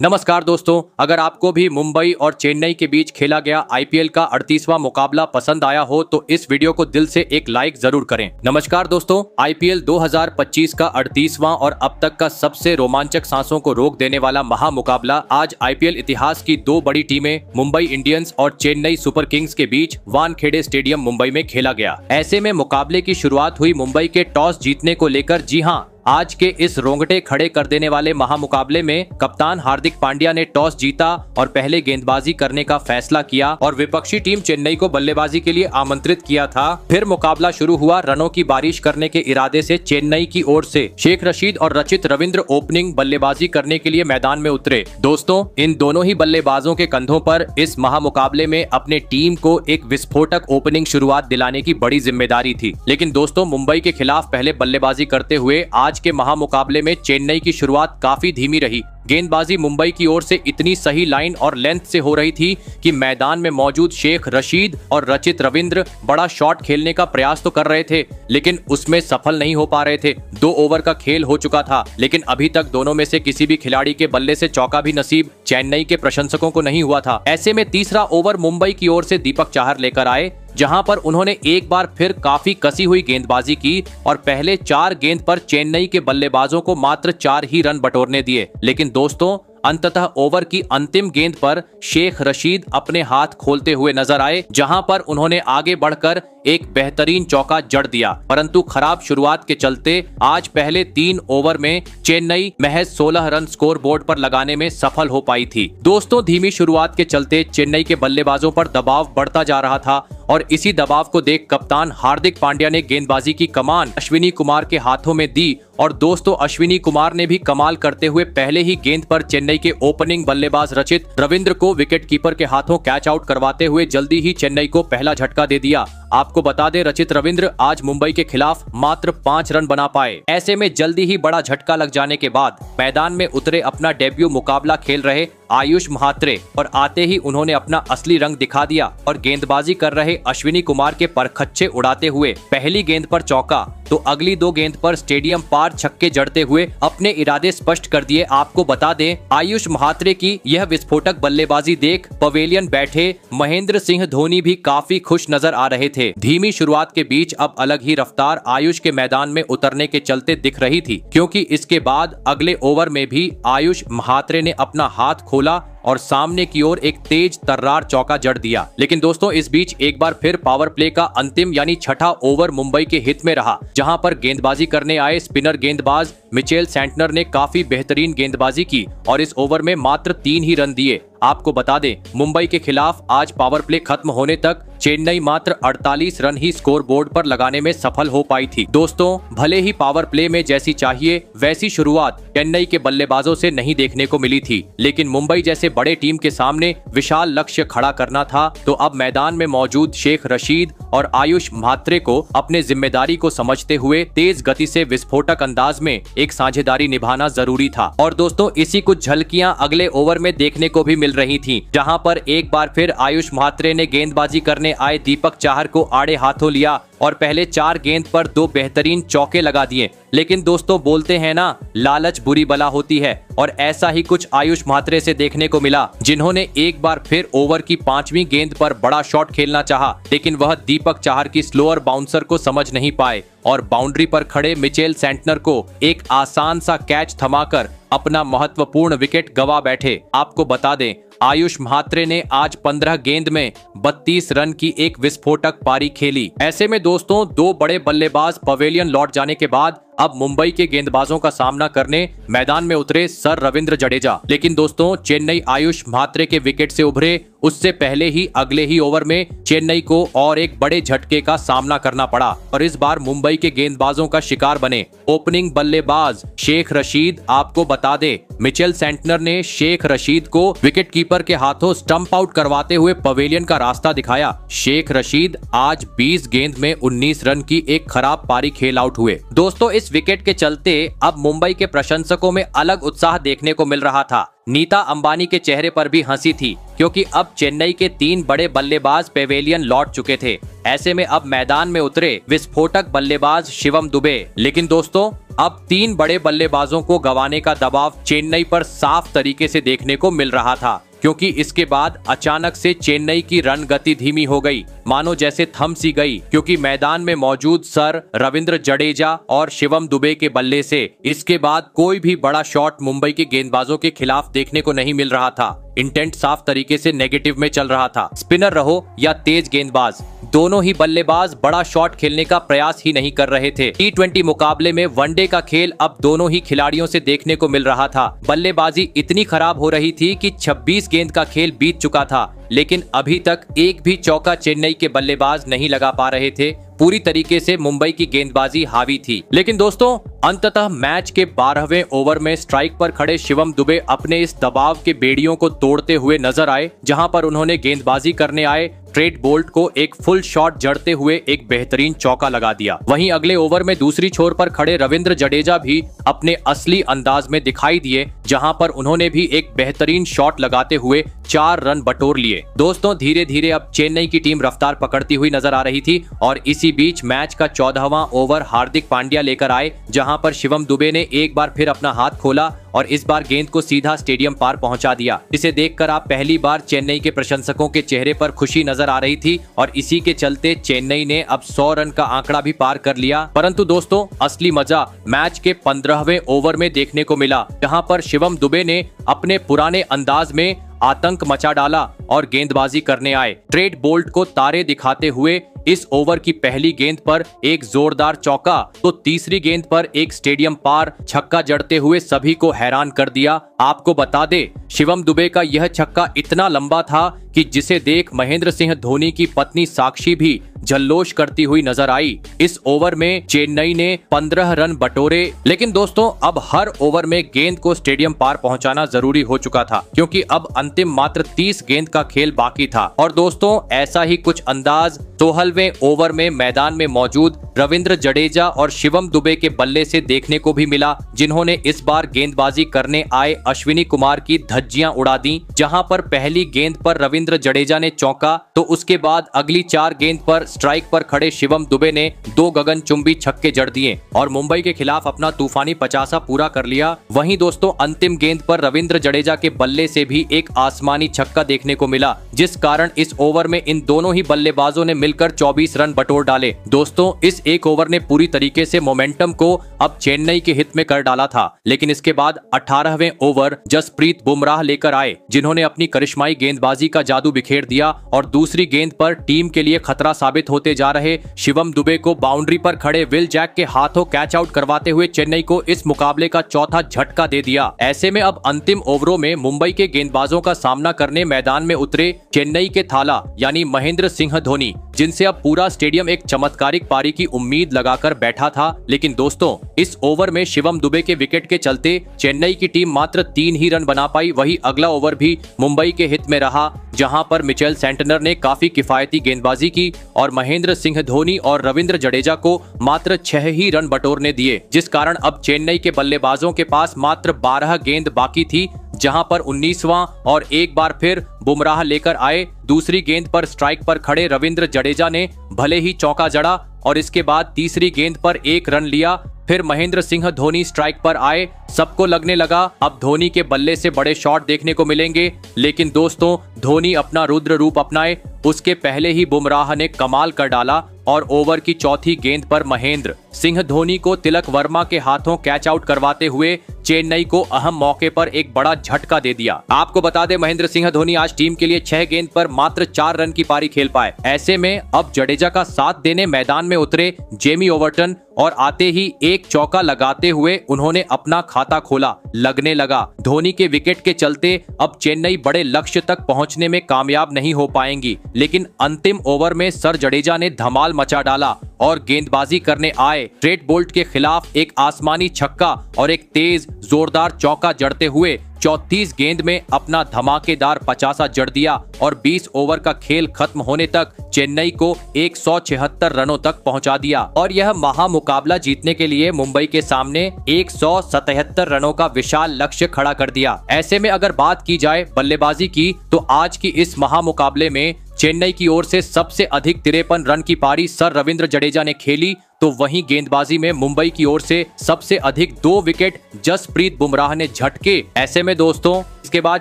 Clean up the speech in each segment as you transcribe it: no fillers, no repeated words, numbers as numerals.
नमस्कार दोस्तों, अगर आपको भी मुंबई और चेन्नई के बीच खेला गया आईपीएल का 38वां मुकाबला पसंद आया हो तो इस वीडियो को दिल से एक लाइक जरूर करें। नमस्कार दोस्तों, आईपीएल 2025 का 38वां और अब तक का सबसे रोमांचक सांसों को रोक देने वाला महामुकाबला आज आईपीएल इतिहास की दो बड़ी टीमें मुंबई इंडियंस और चेन्नई सुपर किंग्स के बीच वानखेड़े स्टेडियम मुंबई में खेला गया। ऐसे में मुकाबले की शुरुआत हुई मुंबई के टॉस जीतने को लेकर। जी हां, आज के इस रोंगटे खड़े कर देने वाले महामुकाबले में कप्तान हार्दिक पांड्या ने टॉस जीता और पहले गेंदबाजी करने का फैसला किया और विपक्षी टीम चेन्नई को बल्लेबाजी के लिए आमंत्रित किया था। फिर मुकाबला शुरू हुआ। रनों की बारिश करने के इरादे से चेन्नई की ओर से शेख रशीद और रचित रविंद्र ओपनिंग बल्लेबाजी करने के लिए मैदान में उतरे। दोस्तों, इन दोनों ही बल्लेबाजों के कंधों पर इस महामुकाबले में अपने टीम को एक विस्फोटक ओपनिंग शुरुआत दिलाने की बड़ी जिम्मेदारी थी। लेकिन दोस्तों, मुंबई के खिलाफ पहले बल्लेबाजी करते हुए आज के महामुकाबले में चेन्नई की शुरुआत काफी धीमी रही। गेंदबाजी मुंबई की ओर से इतनी सही लाइन और लेंथ से हो रही थी कि मैदान में मौजूद शेख रशीद और रचित रविंद्र बड़ा शॉट खेलने का प्रयास तो कर रहे थे, लेकिन उसमें सफल नहीं हो पा रहे थे। 2 ओवर का खेल हो चुका था, लेकिन अभी तक दोनों में से किसी भी खिलाड़ी के बल्ले से चौका भी नसीब चेन्नई के प्रशंसकों को नहीं हुआ था। ऐसे में तीसरा ओवर मुंबई की ओर से दीपक चाहर लेकर आए, जहां पर उन्होंने एक बार फिर काफी कसी हुई गेंदबाजी की और पहले 4 गेंद पर चेन्नई के बल्लेबाजों को मात्र 4 ही रन बटोरने दिए। लेकिन दोस्तों, अंततः ओवर की अंतिम गेंद पर शेख रशीद अपने हाथ खोलते हुए नजर आए, जहां पर उन्होंने आगे बढ़कर एक बेहतरीन चौका जड़ दिया। परंतु खराब शुरुआत के चलते आज पहले 3 ओवर में चेन्नई महज 16 रन स्कोर बोर्ड पर लगाने में सफल हो पाई थी। दोस्तों, धीमी शुरुआत के चलते चेन्नई के बल्लेबाजों पर दबाव बढ़ता जा रहा था और इसी दबाव को देख कप्तान हार्दिक पांड्या ने गेंदबाजी की कमान अश्विनी कुमार के हाथों में दी और दोस्तों, अश्विनी कुमार ने भी कमाल करते हुए पहले ही गेंद पर चेन्नई के ओपनिंग बल्लेबाज रचित रविंद्र को विकेट कीपर के हाथों कैच आउट करवाते हुए जल्दी ही चेन्नई को पहला झटका दे दिया। आपको बता दें, रचित रविंद्र आज मुंबई के खिलाफ मात्र 5 रन बना पाए। ऐसे में जल्दी ही बड़ा झटका लग जाने के बाद मैदान में उतरे अपना डेब्यू मुकाबला खेल रहे आयुष म्हात्रे और आते ही उन्होंने अपना असली रंग दिखा दिया और गेंदबाजी कर रहे अश्विनी कुमार के परखच्चे उड़ाते हुए पहली गेंद पर चौका तो अगली 2 गेंद पर स्टेडियम पार छक्के जड़ते हुए अपने इरादे स्पष्ट कर दिए। आपको बता दें, आयुष म्हात्रे की यह विस्फोटक बल्लेबाजी देख पवेलियन बैठे महेंद्र सिंह धोनी भी काफी खुश नजर आ रहे थे। धीमी शुरुआत के बीच अब अलग ही रफ्तार आयुष के मैदान में उतरने के चलते दिख रही थी, क्योंकि इसके बाद अगले ओवर में भी आयुष म्हात्रे ने अपना हाथ खोला और सामने की ओर एक तेज तर्रार चौका जड़ दिया। लेकिन दोस्तों, इस बीच एक बार फिर पावर प्ले का अंतिम यानी छठा ओवर मुंबई के हित में रहा, जहां पर गेंदबाजी करने आए स्पिनर गेंदबाज मिचेल सेंटनर ने काफी बेहतरीन गेंदबाजी की और इस ओवर में मात्र 3 ही रन दिए। आपको बता दें, मुंबई के खिलाफ आज पावर प्ले खत्म होने तक चेन्नई मात्र 48 रन ही स्कोर बोर्ड पर लगाने में सफल हो पाई थी। दोस्तों, भले ही पावर प्ले में जैसी चाहिए वैसी शुरुआत चेन्नई के बल्लेबाजों से नहीं देखने को मिली थी, लेकिन मुंबई जैसे बड़े टीम के सामने विशाल लक्ष्य खड़ा करना था तो अब मैदान में मौजूद शेख रशीद और आयुष म्हात्रे को अपने जिम्मेदारी को समझते हुए तेज गति से विस्फोटक अंदाज में एक साझेदारी निभाना जरूरी था। और दोस्तों, इसी कुछ झलकियां अगले ओवर में देखने को भी मिल रही थी, जहां पर एक बार फिर आयुष म्हात्रे ने गेंदबाजी करने आए दीपक चाहर को आड़े हाथों लिया और पहले 4 गेंद पर 2 बेहतरीन चौके लगा दिए। लेकिन दोस्तों, बोलते हैं ना, लालच बुरी बला होती है और ऐसा ही कुछ आयुष म्हात्रे से देखने को मिला, जिन्होंने एक बार फिर ओवर की 5वीं गेंद पर बड़ा शॉट खेलना चाहा, लेकिन वह दीपक चाहर की स्लोअर बाउंसर को समझ नहीं पाए और बाउंड्री पर खड़े मिचेल सेंटनर को एक आसान सा कैच थमाकर अपना महत्वपूर्ण विकेट गवा बैठे। आपको बता दें, आयुष म्हात्रे ने आज 15 गेंद में 32 रन की एक विस्फोटक पारी खेली। ऐसे में दोस्तों, 2 बड़े बल्लेबाज पवेलियन लौट जाने के बाद अब मुंबई के गेंदबाजों का सामना करने मैदान में उतरे सर रविंद्र जडेजा। लेकिन दोस्तों, चेन्नई आयुष म्हात्रे के विकेट से उभरे उससे पहले ही अगले ही ओवर में चेन्नई को और एक बड़े झटके का सामना करना पड़ा और इस बार मुंबई के गेंदबाजों का शिकार बने ओपनिंग बल्लेबाज शेख रशीद। आपको बता दे, मिचेल सेंटनर ने शेख रशीद को विकेट कीपर के हाथों स्टंप आउट करवाते हुए पवेलियन का रास्ता दिखाया। शेख रशीद आज 20 गेंद में 19 रन की एक खराब पारी खेल आउट हुए। दोस्तों, इस विकेट के चलते अब मुंबई के प्रशंसकों में अलग उत्साह देखने को मिल रहा था। नीता अंबानी के चेहरे पर भी हंसी थी, क्योंकि अब चेन्नई के 3 बड़े बल्लेबाज पेवेलियन लौट चुके थे। ऐसे में अब मैदान में उतरे विस्फोटक बल्लेबाज शिवम दुबे। लेकिन दोस्तों, अब 3 बड़े बल्लेबाजों को गंवाने का दबाव चेन्नई पर साफ तरीके से देखने को मिल रहा था, क्योंकि इसके बाद अचानक से चेन्नई की रन गति धीमी हो गई, मानो जैसे थम सी गई, क्योंकि मैदान में मौजूद सर रविंद्र जडेजा और शिवम दुबे के बल्ले से इसके बाद कोई भी बड़ा शॉट मुंबई के गेंदबाजों के खिलाफ देखने को नहीं मिल रहा था। इंटेंट साफ तरीके से नेगेटिव में चल रहा था। स्पिनर रहो या तेज गेंदबाज, दोनों ही बल्लेबाज बड़ा शॉट खेलने का प्रयास ही नहीं कर रहे थे। T20 मुकाबले में वनडे का खेल अब दोनों ही खिलाड़ियों से देखने को मिल रहा था। बल्लेबाजी इतनी खराब हो रही थी कि 26 गेंद का खेल बीत चुका था, लेकिन अभी तक एक भी चौका चेन्नई के बल्लेबाज नहीं लगा पा रहे थे। पूरी तरीके से मुंबई की गेंदबाजी हावी थी। लेकिन दोस्तों, अंततः मैच के 12वें ओवर में स्ट्राइक पर खड़े शिवम दुबे अपने इस दबाव के बेड़ियों को तोड़ते हुए नजर आए, जहां पर उन्होंने गेंदबाजी करने आए ट्रेट बोल्ट को एक फुल शॉट जड़ते हुए एक बेहतरीन चौका लगा दिया। वहीं अगले ओवर में दूसरी छोर पर खड़े रविंद्र जडेजा भी अपने असली अंदाज में दिखाई दिए, जहां पर उन्होंने भी एक बेहतरीन शॉट लगाते हुए 4 रन बटोर लिए। दोस्तों, धीरे धीरे अब चेन्नई की टीम रफ्तार पकड़ती हुई नजर आ रही थी और इसी बीच मैच का 14वां ओवर हार्दिक पांड्या लेकर आए, जहां पर शिवम दुबे ने एक बार फिर अपना हाथ खोला और इस बार गेंद को सीधा स्टेडियम पार पहुंचा दिया, जिसे देखकर आप पहली बार चेन्नई के प्रशंसकों के चेहरे पर खुशी नजर आ रही थी और इसी के चलते चेन्नई ने अब 100 रन का आंकड़ा भी पार कर लिया। परंतु दोस्तों, असली मजा मैच के 15वें ओवर में देखने को मिला, जहां पर शिवम दुबे ने अपने पुराने अंदाज में आतंक मचा डाला और गेंदबाजी करने आए। ट्रेट बोल्ट को तारे दिखाते हुए इस ओवर की पहली गेंद पर एक जोरदार चौका, तो तीसरी गेंद पर एक स्टेडियम पार छक्का जड़ते हुए सभी को हैरान कर दिया। आपको बता दे, शिवम दुबे का यह छक्का इतना लंबा था कि जिसे देख महेंद्र सिंह धोनी की पत्नी साक्षी भी जल्लोष करती हुई नजर आई। इस ओवर में चेन्नई ने 15 रन बटोरे, लेकिन दोस्तों अब हर ओवर में गेंद को स्टेडियम पार पहुंचाना जरूरी हो चुका था, क्योंकि अब अंतिम मात्र 30 गेंद का खेल बाकी था। और दोस्तों, ऐसा ही कुछ अंदाज 16वें ओवर में मैदान में मौजूद रविंद्र जडेजा और शिवम दुबे के बल्ले से देखने को भी मिला, जिन्होंने इस बार गेंदबाजी करने आए अश्विनी कुमार की धज्जियां उड़ा दी। जहां पर पहली गेंद पर रविंद्र जडेजा ने चौका, तो उसके बाद अगली 4 गेंद पर स्ट्राइक पर खड़े शिवम दुबे ने 2 गगनचुंबी छक्के जड़ दिए और मुंबई के खिलाफ अपना तूफानी 50 पूरा कर लिया। वहीं दोस्तों, अंतिम गेंद पर रविंद्र जडेजा के बल्ले से भी एक आसमानी छक्का देखने को मिला, जिस कारण इस ओवर में इन दोनों ही बल्लेबाजों ने मिलकर 24 रन बटोर डाले। दोस्तों, इस एक ओवर ने पूरी तरीके से मोमेंटम को अब चेन्नई के हित में कर डाला था, लेकिन इसके बाद 18वें ओवर जसप्रीत बुमराह लेकर आए, जिन्होंने अपनी करिश्माई गेंदबाजी का जादू बिखेर दिया और दूसरी गेंद पर टीम के लिए खतरा साबित होते जा रहे शिवम दुबे को बाउंड्री पर खड़े विल जैक के हाथों कैच आउट करवाते हुए चेन्नई को इस मुकाबले का चौथा झटका दे दिया। ऐसे में अब अंतिम ओवरों में मुंबई के गेंदबाजों का सामना करने मैदान में उतरे चेन्नई के थाला यानी महेंद्र सिंह धोनी, जिनसे अब पूरा स्टेडियम एक चमत्कारिक पारी की उम्मीद लगाकर बैठा था। लेकिन दोस्तों, इस ओवर में शिवम दुबे के विकेट के चलते चेन्नई की टीम मात्र 3 ही रन बना पाई। वही अगला ओवर भी मुंबई के हित में रहा, जहां पर मिचेल सेंटनर ने काफी किफायती गेंदबाजी की और महेंद्र सिंह धोनी और रविंद्र जडेजा को मात्र 6 ही रन बटोरने दिए, जिस कारण अब चेन्नई के बल्लेबाजों के पास मात्र 12 गेंद बाकी थी, जहां पर 19वां और एक बार फिर बुमराह लेकर आए। दूसरी गेंद पर स्ट्राइक पर खड़े रविंद्र जडेजा ने भले ही चौका जड़ा और इसके बाद तीसरी गेंद पर 1 रन लिया। फिर महेंद्र सिंह धोनी स्ट्राइक पर आए। सबको लगने लगा अब धोनी के बल्ले से बड़े शॉट देखने को मिलेंगे, लेकिन दोस्तों, धोनी अपना रुद्र रूप अपनाए उसके पहले ही बुमराह ने कमाल कर डाला और ओवर की चौथी गेंद पर महेंद्र सिंह धोनी को तिलक वर्मा के हाथों कैच आउट करवाते हुए चेन्नई को अहम मौके पर एक बड़ा झटका दे दिया। आपको बता दें, महेंद्र सिंह धोनी आज टीम के लिए 6 गेंद पर मात्र 4 रन की पारी खेल पाए। ऐसे में अब जडेजा का साथ देने मैदान में उतरे जेमी ओवर्टन और आते ही एक चौका लगाते हुए उन्होंने अपना खाता खोला। लगने लगा धोनी के विकेट के चलते अब चेन्नई बड़े लक्ष्य तक पहुंचने में कामयाब नहीं हो पाएंगी, लेकिन अंतिम ओवर में सर जडेजा ने धमाल मचा डाला और गेंदबाजी करने आए ट्रेट बोल्ट के खिलाफ एक आसमानी छक्का और एक तेज जोरदार चौका जड़ते हुए 34 गेंद में अपना धमाकेदार 50 जड़ दिया और 20 ओवर का खेल खत्म होने तक चेन्नई को 176 रनों तक पहुंचा दिया और यह महामुकाबला जीतने के लिए मुंबई के सामने 177 रनों का विशाल लक्ष्य खड़ा कर दिया। ऐसे में अगर बात की जाए बल्लेबाजी की, तो आज की इस महामुकाबले में चेन्नई की ओर से सबसे अधिक 53 रन की पारी सर रविंद्र जडेजा ने खेली, तो वहीं गेंदबाजी में मुंबई की ओर से सबसे अधिक 2 विकेट जसप्रीत बुमराह ने झटके। ऐसे में दोस्तों इसके बाद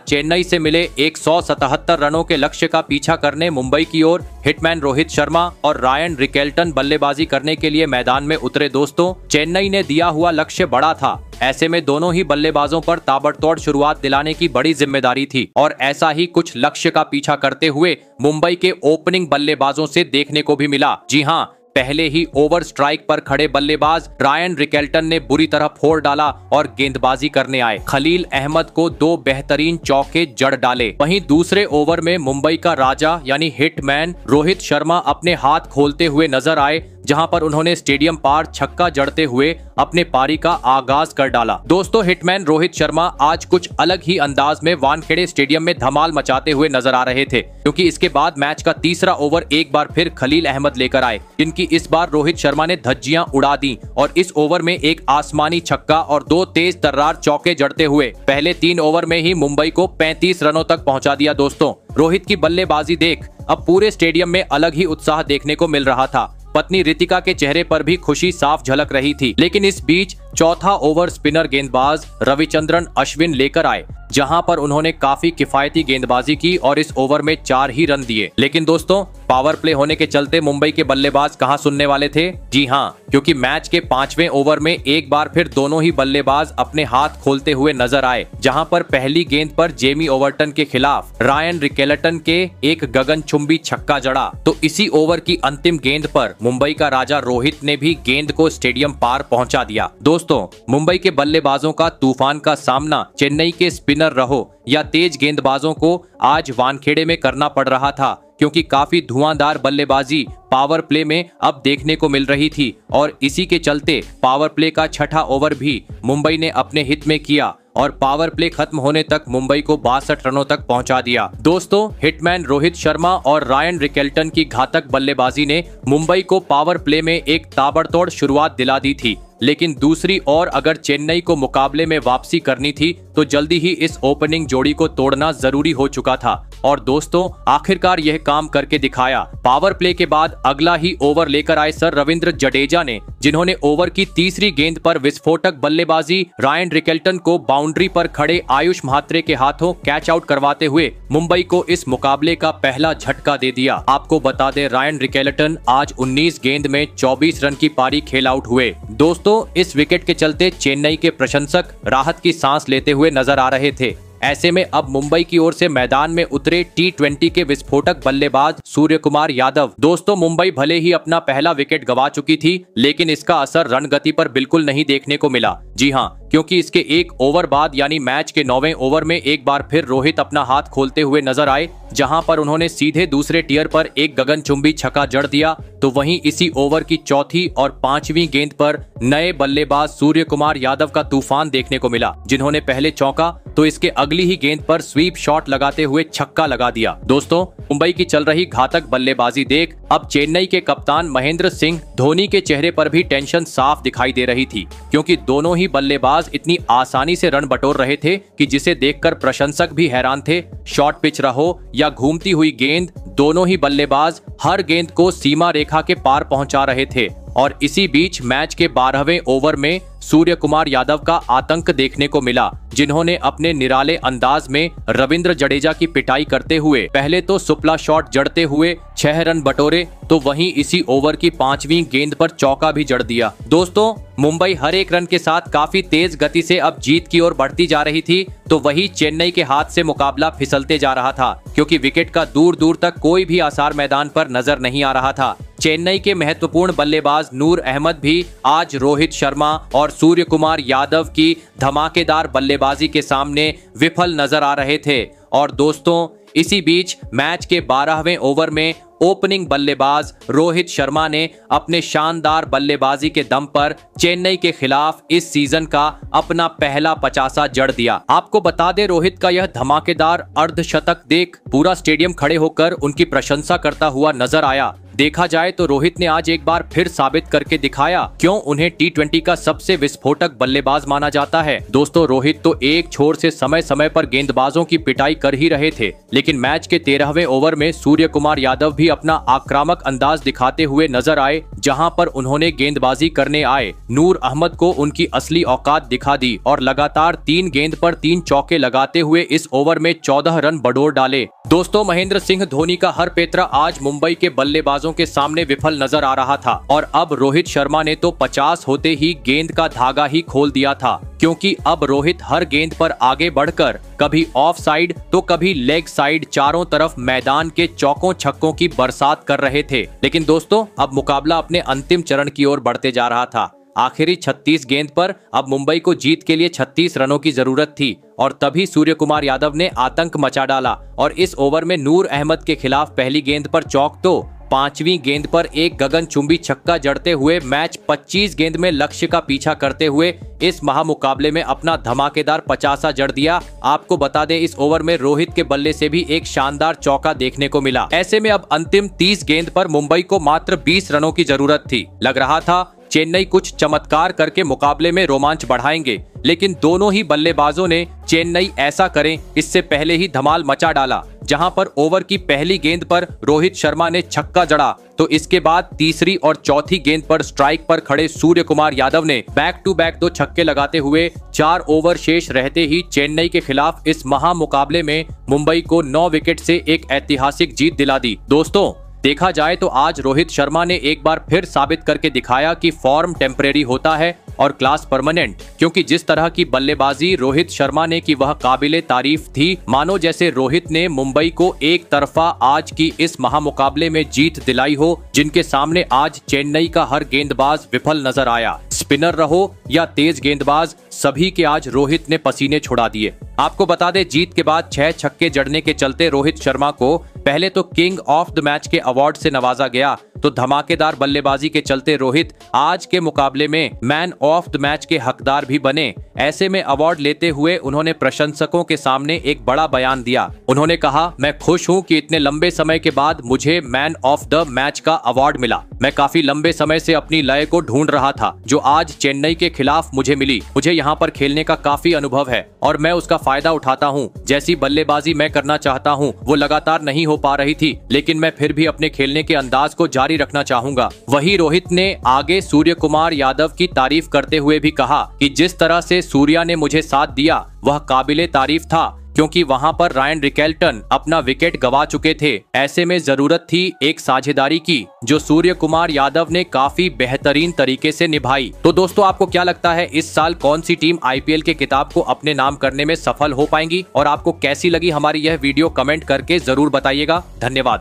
चेन्नई से मिले 177 रनों के लक्ष्य का पीछा करने मुंबई की ओर हिटमैन रोहित शर्मा और रायन रिकेल्टन बल्लेबाजी करने के लिए मैदान में उतरे। दोस्तों चेन्नई ने दिया हुआ लक्ष्य बड़ा था, ऐसे में दोनों ही बल्लेबाजों पर ताबड़तोड़ शुरुआत दिलाने की बड़ी जिम्मेदारी थी और ऐसा ही कुछ लक्ष्य का पीछा करते हुए मुंबई के ओपनिंग बल्लेबाजों से देखने को भी मिला। जी हां, पहले ही ओवर स्ट्राइक पर खड़े बल्लेबाज रायन रिकेल्टन ने बुरी तरह फोड़ डाला और गेंदबाजी करने आए खलील अहमद को 2 बेहतरीन चौके जड़ डाले। वहीं दूसरे ओवर में मुंबई का राजा यानी हिटमैन रोहित शर्मा अपने हाथ खोलते हुए नजर आए, जहां पर उन्होंने स्टेडियम पार छक्का जड़ते हुए अपने पारी का आगाज कर डाला। दोस्तों हिटमैन रोहित शर्मा आज कुछ अलग ही अंदाज में वानखेड़े स्टेडियम में धमाल मचाते हुए नजर आ रहे थे, क्योंकि इसके बाद मैच का तीसरा ओवर एक बार फिर खलील अहमद लेकर आए, जिनकी इस बार रोहित शर्मा ने धज्जियां उड़ा दी और इस ओवर में एक आसमानी छक्का और 2 तेज तर्रार चौके जड़ते हुए पहले 3 ओवर में ही मुंबई को 35 रनों तक पहुंचा दिया। दोस्तों रोहित की बल्लेबाजी देख अब पूरे स्टेडियम में अलग ही उत्साह देखने को मिल रहा था। पत्नी रितिका के चेहरे पर भी खुशी साफ झलक रही थी। लेकिन इस बीच चौथा ओवर स्पिनर गेंदबाज रविचंद्रन अश्विन लेकर आए, जहां पर उन्होंने काफी किफायती गेंदबाजी की और इस ओवर में 4 ही रन दिए। लेकिन दोस्तों पावर प्ले होने के चलते मुंबई के बल्लेबाज कहां सुनने वाले थे? जी हां, क्योंकि मैच के 5वें ओवर में एक बार फिर दोनों ही बल्लेबाज अपने हाथ खोलते हुए नजर आए, जहां पर पहली गेंद पर जेमी ओवर्टन के खिलाफ रायन रिकेल्टन के एक गगनचुंबी छक्का जड़ा, तो इसी ओवर की अंतिम गेंद पर मुंबई का राजा रोहित ने भी गेंद को स्टेडियम पार पहुंचा दिया। दोस्तों मुंबई के बल्लेबाजों का तूफान का सामना चेन्नई के स्पिनर रहो या तेज गेंदबाजों को आज वानखेड़े में करना पड़ रहा था, क्योंकि काफी धुआंधार बल्लेबाजी पावर प्ले में अब देखने को मिल रही थी और इसी के चलते पावर प्ले का छठा ओवर भी मुंबई ने अपने हित में किया और पावर प्ले खत्म होने तक मुंबई को 62 रनों तक पहुंचा दिया। दोस्तों हिटमैन रोहित शर्मा और रायन रिकेल्टन की घातक बल्लेबाजी ने मुंबई को पावर प्ले में एक ताबड़तोड़ शुरुआत दिला दी थी, लेकिन दूसरी ओर अगर चेन्नई को मुकाबले में वापसी करनी थी तो जल्दी ही इस ओपनिंग जोड़ी को तोड़ना जरूरी हो चुका था और दोस्तों आखिरकार यह काम करके दिखाया। पावर प्ले के बाद अगला ही ओवर लेकर आए सर रविंद्र जडेजा ने, जिन्होंने ओवर की तीसरी गेंद पर विस्फोटक बल्लेबाजी रायन रिकेल्टन को बाउंड्री पर खड़े आयुष म्हात्रे के हाथों कैच आउट करवाते हुए मुंबई को इस मुकाबले का पहला झटका दे दिया। आपको बता दें रायन रिकेल्टन आज 19 गेंद में 24 रन की पारी खेल आउट हुए। दोस्तों इस विकेट के चलते चेन्नई के प्रशंसक राहत की सांस लेते हुए नजर आ रहे थे। ऐसे में अब मुंबई की ओर से मैदान में उतरे T20 के विस्फोटक बल्लेबाज सूर्यकुमार यादव। दोस्तों मुंबई भले ही अपना पहला विकेट गंवा चुकी थी, लेकिन इसका असर रन गति पर बिल्कुल नहीं देखने को मिला। जी हां, क्योंकि इसके एक ओवर बाद यानी मैच के 9वें ओवर में एक बार फिर रोहित अपना हाथ खोलते हुए नजर आए, जहां पर उन्होंने सीधे दूसरे टियर पर एक गगनचुंबी छक्का जड़ दिया। तो वहीं इसी ओवर की चौथी और 5वीं गेंद पर नए बल्लेबाज सूर्यकुमार यादव का तूफान देखने को मिला, जिन्होंने पहले चौका तो इसके अगली ही गेंद पर स्वीप शॉट लगाते हुए छक्का लगा दिया। दोस्तों मुंबई की चल रही घातक बल्लेबाजी देख अब चेन्नई के कप्तान महेंद्र सिंह धोनी के चेहरे पर भी टेंशन साफ दिखाई दे रही थी, क्योंकि दोनों ही बल्लेबाज इतनी आसानी से रन बटोर रहे थे कि जिसे देखकर प्रशंसक भी हैरान थे। शॉर्ट पिच रहो या घूमती हुई गेंद, दोनों ही बल्लेबाज हर गेंद को सीमा रेखा के पार पहुंचा रहे थे और इसी बीच मैच के 12वें ओवर में सूर्यकुमार यादव का आतंक देखने को मिला, जिन्होंने अपने निराले अंदाज में रविंद्र जडेजा की पिटाई करते हुए पहले तो सुपला शॉट जड़ते हुए 6 रन बटोरे, तो वहीं इसी ओवर की 5वीं गेंद पर चौका भी जड़ दिया। दोस्तों मुंबई हर एक रन के साथ काफी तेज गति से अब जीत की ओर बढ़ती जा रही थी, तो वही चेन्नई के हाथ से मुकाबला फिसलते जा रहा था, क्योंकि विकेट का दूर दूर तक कोई भी आसार मैदान पर नजर नहीं आ रहा था। चेन्नई के महत्वपूर्ण बल्लेबाज नूर अहमद भी आज रोहित शर्मा और सूर्यकुमार यादव की धमाकेदार बल्लेबाजी के सामने विफल नजर आ रहे थे और दोस्तों इसी बीच मैच के 12वें ओवर में ओपनिंग बल्लेबाज रोहित शर्मा ने अपने शानदार बल्लेबाजी के दम पर चेन्नई के खिलाफ इस सीजन का अपना पहला 50 जड़ दिया। आपको बता दें, रोहित का यह धमाकेदार अर्धशतक देख पूरा स्टेडियम खड़े होकर उनकी प्रशंसा करता हुआ नजर आया। देखा जाए तो रोहित ने आज एक बार फिर साबित करके दिखाया क्यों उन्हें T20 का सबसे विस्फोटक बल्लेबाज माना जाता है। दोस्तों, रोहित तो एक छोर से समय समय पर गेंदबाजों की पिटाई कर ही रहे थे, लेकिन मैच के 13वें ओवर में सूर्य कुमार यादव भी अपना आक्रामक अंदाज दिखाते हुए नजर आए, जहां पर उन्होंने गेंदबाजी करने आए नूर अहमद को उनकी असली औकात दिखा दी और लगातार 3 गेंद पर 3 चौके लगाते हुए इस ओवर में 14 रन बटोर डाले। दोस्तों, महेंद्र सिंह धोनी का हर पेतरा आज मुंबई के बल्लेबाजों के सामने विफल नजर आ रहा था और अब रोहित शर्मा ने तो 50 होते ही गेंद का धागा ही खोल दिया था, क्योंकि अब रोहित हर गेंद पर आगे बढ़कर कभी ऑफ साइड तो कभी लेग साइड चारों तरफ मैदान के चौकों छक्कों की बरसात कर रहे थे। लेकिन दोस्तों, अब मुकाबला अपने अंतिम चरण की ओर बढ़ते जा रहा था। आखिरी 36 गेंद पर अब मुंबई को जीत के लिए 36 रनों की जरूरत थी और तभी सूर्य कुमार यादव ने आतंक मचा डाला और इस ओवर में नूर अहमद के खिलाफ पहली गेंद पर चौक तो 5वीं गेंद पर एक गगनचुंबी छक्का जड़ते हुए मैच 25 गेंद में लक्ष्य का पीछा करते हुए इस महामुकाबले में अपना धमाकेदार 50 जड़ दिया। आपको बता दें, इस ओवर में रोहित के बल्ले से भी एक शानदार चौका देखने को मिला। ऐसे में अब अंतिम 30 गेंद पर मुंबई को मात्र 20 रनों की जरूरत थी। लग रहा था चेन्नई कुछ चमत्कार करके मुकाबले में रोमांच बढ़ाएंगे, लेकिन दोनों ही बल्लेबाजों ने चेन्नई ऐसा करें इससे पहले ही धमाल मचा डाला। जहां पर ओवर की पहली गेंद पर रोहित शर्मा ने छक्का जड़ा तो इसके बाद तीसरी और चौथी गेंद पर स्ट्राइक पर खड़े सूर्य कुमार यादव ने बैक टू बैक 2 छक्के लगाते हुए 4 ओवर शेष रहते ही चेन्नई के खिलाफ इस महामुकाबले में मुंबई को 9 विकेट से एक ऐतिहासिक जीत दिला दी। दोस्तों, देखा जाए तो आज रोहित शर्मा ने एक बार फिर साबित करके दिखाया कि फॉर्म टेम्परेरी होता है और क्लास परमानेंट, क्योंकि जिस तरह की बल्लेबाजी रोहित शर्मा ने की वह काबिले तारीफ थी। मानो जैसे रोहित ने मुंबई को एक तरफा आज की इस महामुकाबले में जीत दिलाई हो, जिनके सामने आज चेन्नई का हर गेंदबाज विफल नजर आया। स्पिनर रहो या तेज गेंदबाज, सभी के आज रोहित ने पसीने छुड़ा दिए। आपको बता दें, जीत के बाद 6 छक्के जड़ने के चलते रोहित शर्मा को पहले तो किंग ऑफ द मैच के अवार्ड से नवाजा गया, तो धमाकेदार बल्लेबाजी के चलते रोहित आज के मुकाबले में मैन ऑफ द मैच के हकदार भी बने। ऐसे में अवार्ड लेते हुए उन्होंने प्रशंसकों के सामने एक बड़ा बयान दिया। उन्होंने कहा, मैं खुश हूं कि इतने लंबे समय के बाद मुझे मैन ऑफ द मैच का अवार्ड मिला। मैं काफी लंबे समय से अपनी लय को ढूंढ रहा था, जो आज चेन्नई के खिलाफ मुझे मिली। मुझे यहाँ पर खेलने का काफी अनुभव है और मैं उसका फायदा उठाता हूँ। जैसी बल्लेबाजी मैं करना चाहता हूँ वो लगातार नहीं हो पा रही थी, लेकिन मैं फिर भी अपने खेलने के अंदाज को जारी रखना चाहूंगा। वही रोहित ने आगे सूर्य कुमार यादव की तारीफ करते हुए भी कहा कि जिस तरह से सूर्या ने मुझे साथ दिया वह काबिले तारीफ था, क्योंकि वहां पर रायन रिकेल्टन अपना विकेट गवा चुके थे। ऐसे में जरूरत थी एक साझेदारी की, जो सूर्य कुमार यादव ने काफी बेहतरीन तरीके से निभाई। तो दोस्तों, आपको क्या लगता है इस साल कौन सी टीम आईपीएल के किताब को अपने नाम करने में सफल हो पाएंगी, और आपको कैसी लगी हमारी यह वीडियो कमेंट करके जरूर बताइएगा। धन्यवाद।